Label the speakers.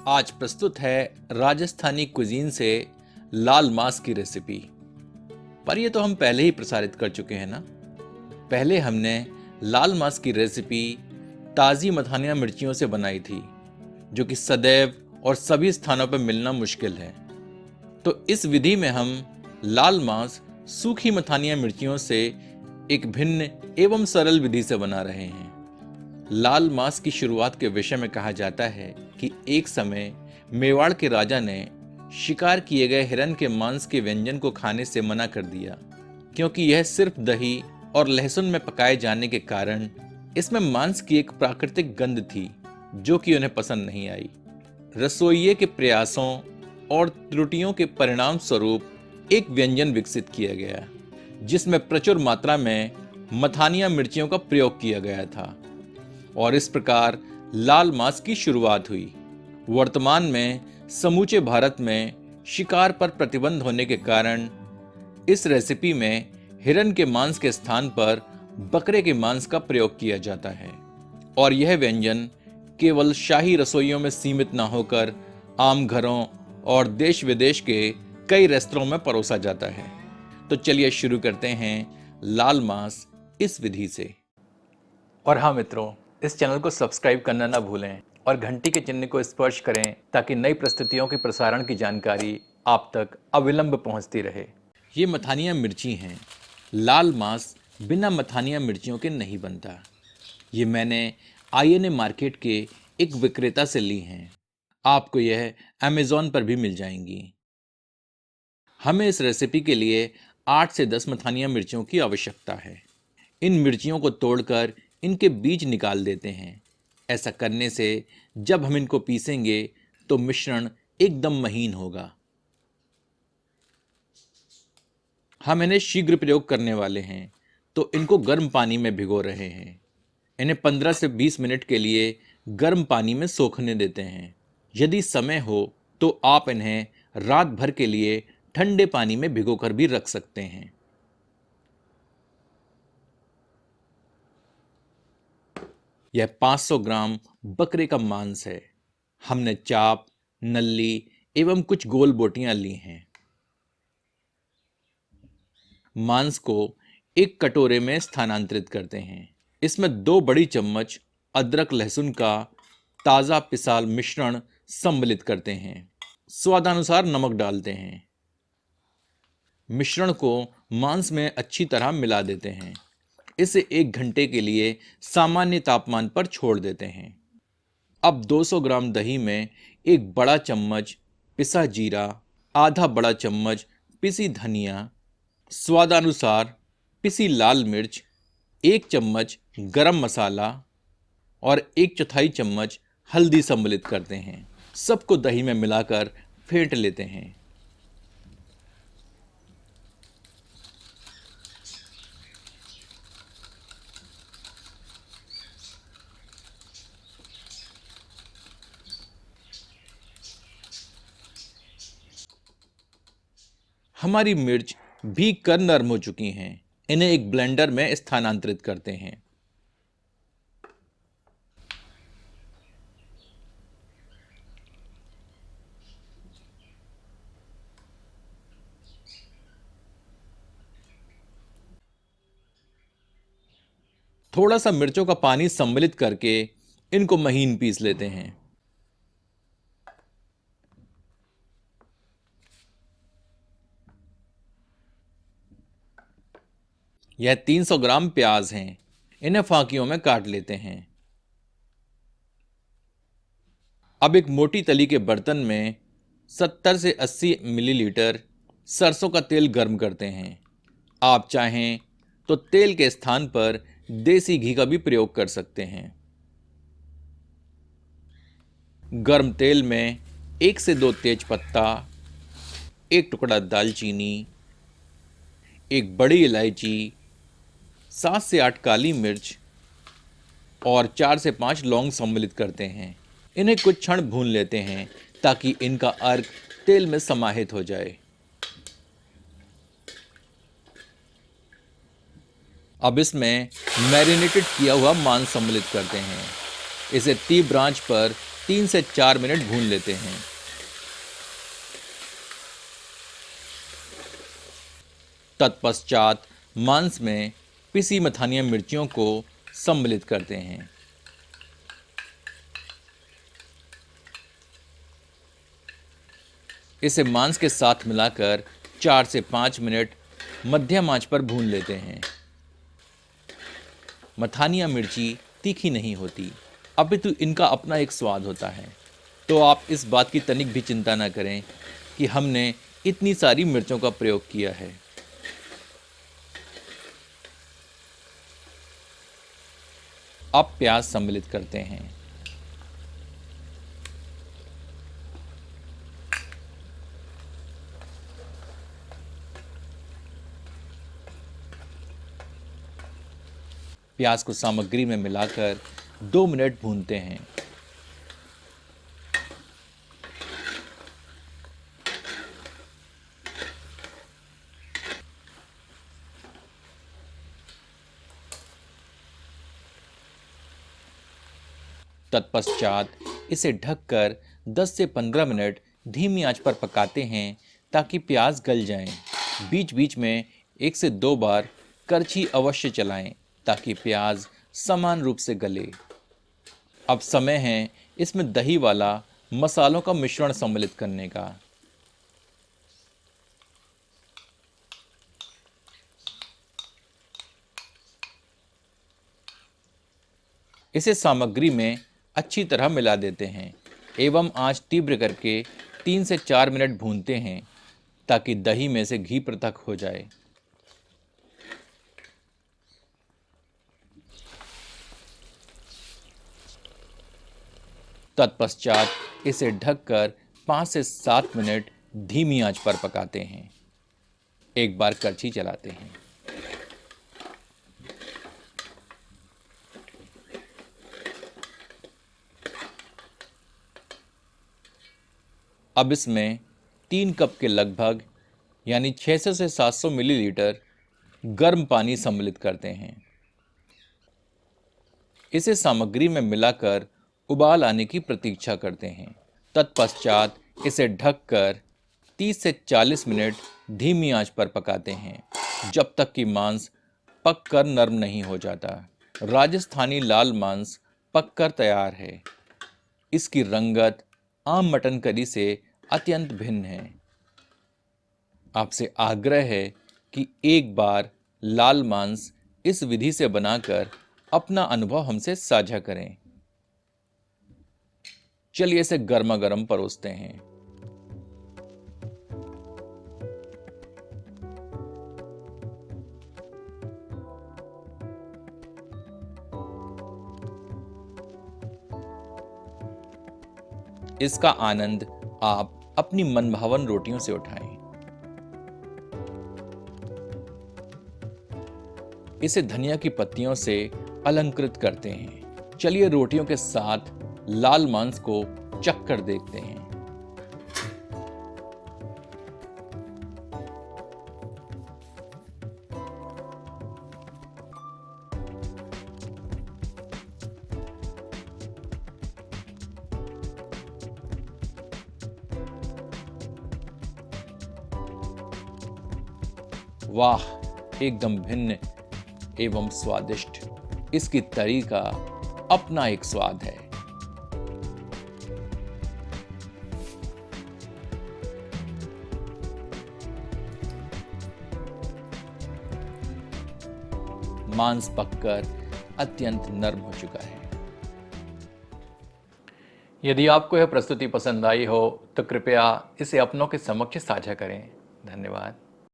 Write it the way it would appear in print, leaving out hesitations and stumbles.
Speaker 1: आज प्रस्तुत है राजस्थानी कुजीन से लाल मांस की रेसिपी। पर ये तो हम पहले ही प्रसारित कर चुके हैं ना। पहले हमने लाल मांस की रेसिपी ताज़ी मथानिया मिर्चियों से बनाई थी, जो कि सदैव और सभी स्थानों पर मिलना मुश्किल है। तो इस विधि में हम लाल मांस सूखी मथानिया मिर्चियों से एक भिन्न एवं सरल विधि से बना रहे हैं। लाल मांस की शुरुआत के विषय में कहा जाता है कि एक समय मेवाड़ के राजा ने शिकार किए गए हिरन के मांस के व्यंजन को खाने से मना कर दिया, क्योंकि यह सिर्फ दही और लहसुन में पकाए जाने के कारण इसमें मांस की एक प्राकृतिक गंध थी, जो कि उन्हें पसंद नहीं आई। रसोइये के प्रयासों और त्रुटियों के परिणाम स्वरूप एक व्यंजन विकसित किया गया, जिसमें प्रचुर मात्रा में मथानिया मिर्चियों का प्रयोग किया गया था, और इस प्रकार लाल मांस की शुरुआत हुई। वर्तमान में समूचे भारत में शिकार पर प्रतिबंध होने के कारण इस रेसिपी में हिरन के मांस के स्थान पर बकरे के मांस का प्रयोग किया जाता है, और यह व्यंजन केवल शाही रसोइयों में सीमित न होकर आम घरों और देश विदेश के कई रेस्तरां में परोसा जाता है। तो चलिए शुरू करते हैं लाल मांस इस विधि से। और हाँ मित्रों, इस चैनल को सब्सक्राइब करना ना भूलें और घंटी के चिन्ह को स्पर्श करें, ताकि नई प्रस्तुतियों के प्रसारण की जानकारी आप तक अविलंब पहुंचती रहे। ये मथानिया मिर्ची हैं। लाल मांस बिना मथानिया मिर्चियों के नहीं बनता। ये मैंने INA मार्केट के एक विक्रेता से ली हैं। आपको यह अमेज़ॉन पर भी मिल जाएंगी। हमें इस रेसिपी के लिए 8 से 10 मथानिया मिर्चियों की आवश्यकता है। इन मिर्चियों को तोड़कर इनके बीज निकाल देते हैं। ऐसा करने से जब हम इनको पीसेंगे तो मिश्रण एकदम महीन होगा। हम इन्हें शीघ्र प्रयोग करने वाले हैं, तो इनको गर्म पानी में भिगो रहे हैं। इन्हें 15 से 20 मिनट के लिए गर्म पानी में सोखने देते हैं। यदि समय हो तो आप इन्हें रात भर के लिए ठंडे पानी में भिगोकर भी रख सकते हैं। यह 500 ग्राम बकरे का मांस है। हमने चाप, नल्ली एवं कुछ गोल बोटियां ली हैं। मांस को एक कटोरे में स्थानांतरित करते हैं। इसमें 2 बड़ी चम्मच अदरक लहसुन का ताज़ा पिसा मिश्रण सम्मिलित करते हैं। स्वादानुसार नमक डालते हैं। मिश्रण को मांस में अच्छी तरह मिला देते हैं। इसे 1 घंटे के लिए सामान्य तापमान पर छोड़ देते हैं। अब 200 ग्राम दही में 1 बड़ा चम्मच पिसा जीरा, आधा बड़ा चम्मच पिसी धनिया, स्वादानुसार पिसी लाल मिर्च, 1 चम्मच गरम मसाला और 1/4 चम्मच हल्दी सम्मिलित करते हैं। सबको दही में मिलाकर फेंट लेते हैं। हमारी मिर्च भीग कर नरम हो चुकी हैं। इन्हें एक ब्लेंडर में स्थानांतरित करते हैं। थोड़ा सा मिर्चों का पानी सम्मिलित करके इनको महीन पीस लेते हैं। यह 300 ग्राम प्याज हैं। इन्हें फांकियों में काट लेते हैं। अब एक मोटी तली के बर्तन में 70 से 80 मिलीलीटर सरसों का तेल गर्म करते हैं। आप चाहें तो तेल के स्थान पर देसी घी का भी प्रयोग कर सकते हैं। गर्म तेल में 1 से 2 तेज पत्ता, 1 टुकड़ा दालचीनी, 1 बड़ी इलायची, 7 से 8 काली मिर्च और 4 से 5 लौंग सम्मिलित करते हैं। इन्हें कुछ क्षण भून लेते हैं, ताकि इनका अर्क तेल में समाहित हो जाए। अब इसमें मैरिनेटेड किया हुआ मांस सम्मिलित करते हैं। इसे तीव्र आंच पर 3 से 4 मिनट भून लेते हैं। तत्पश्चात मांस में पिसी मथानिया मिर्चियों को सम्मिलित करते हैं। इसे मांस के साथ मिलाकर 4 से 5 मिनट मध्यम आंच पर भून लेते हैं। मथानिया मिर्ची तीखी नहीं होती, अपितु इनका अपना एक स्वाद होता है। तो आप इस बात की तनिक भी चिंता न करें कि हमने इतनी सारी मिर्चों का प्रयोग किया है। अब प्याज सम्मिलित करते हैं। प्याज को सामग्री में मिलाकर 2 मिनट भूनते हैं। तत्पश्चात इसे ढककर 10 से 15 मिनट धीमी आंच पर पकाते हैं ताकि प्याज गल जाएं। बीच बीच में 1 से 2 बार करछी अवश्य चलाएं ताकि प्याज समान रूप से गले। अब समय है इसमें दही वाला मसालों का मिश्रण सम्मिलित करने का। इसे सामग्री में अच्छी तरह मिला देते हैं एवं आंच तीव्र करके 3 से 4 मिनट भूनते हैं ताकि दही में से घी पृथक हो जाए। तत्पश्चात इसे ढककर 5 से 7 मिनट धीमी आंच पर पकाते हैं। एक बार करछी चलाते हैं। अब इसमें 3 कप के लगभग यानी 600 से 700 मिलीलीटर गर्म पानी सम्मिलित करते हैं। इसे सामग्री में मिलाकर उबाल आने की प्रतीक्षा करते हैं। तत्पश्चात इसे ढककर 30 से 40 मिनट धीमी आंच पर पकाते हैं जब तक कि मांस पककर नरम नहीं हो जाता। राजस्थानी लाल मांस पककर तैयार है। इसकी रंगत आम मटन करी से अत्यंत भिन्न है। आपसे आग्रह है कि एक बार लाल मांस इस विधि से बनाकर अपना अनुभव हमसे साझा करें। चलिए इसे गर्मा गर्म परोसते हैं। इसका आनंद आप अपनी मनभावन रोटियों से उठाएं। इसे धनिया की पत्तियों से अलंकृत करते हैं। चलिए रोटियों के साथ लाल मांस को चखकर देखते हैं। वाह, एकदम भिन्न एवं स्वादिष्ट। इसकी तरी का अपना एक स्वाद है। मांस पककर अत्यंत नरम हो चुका है। यदि आपको यह प्रस्तुति पसंद आई हो तो कृपया इसे अपनों के समक्ष साझा करें। धन्यवाद।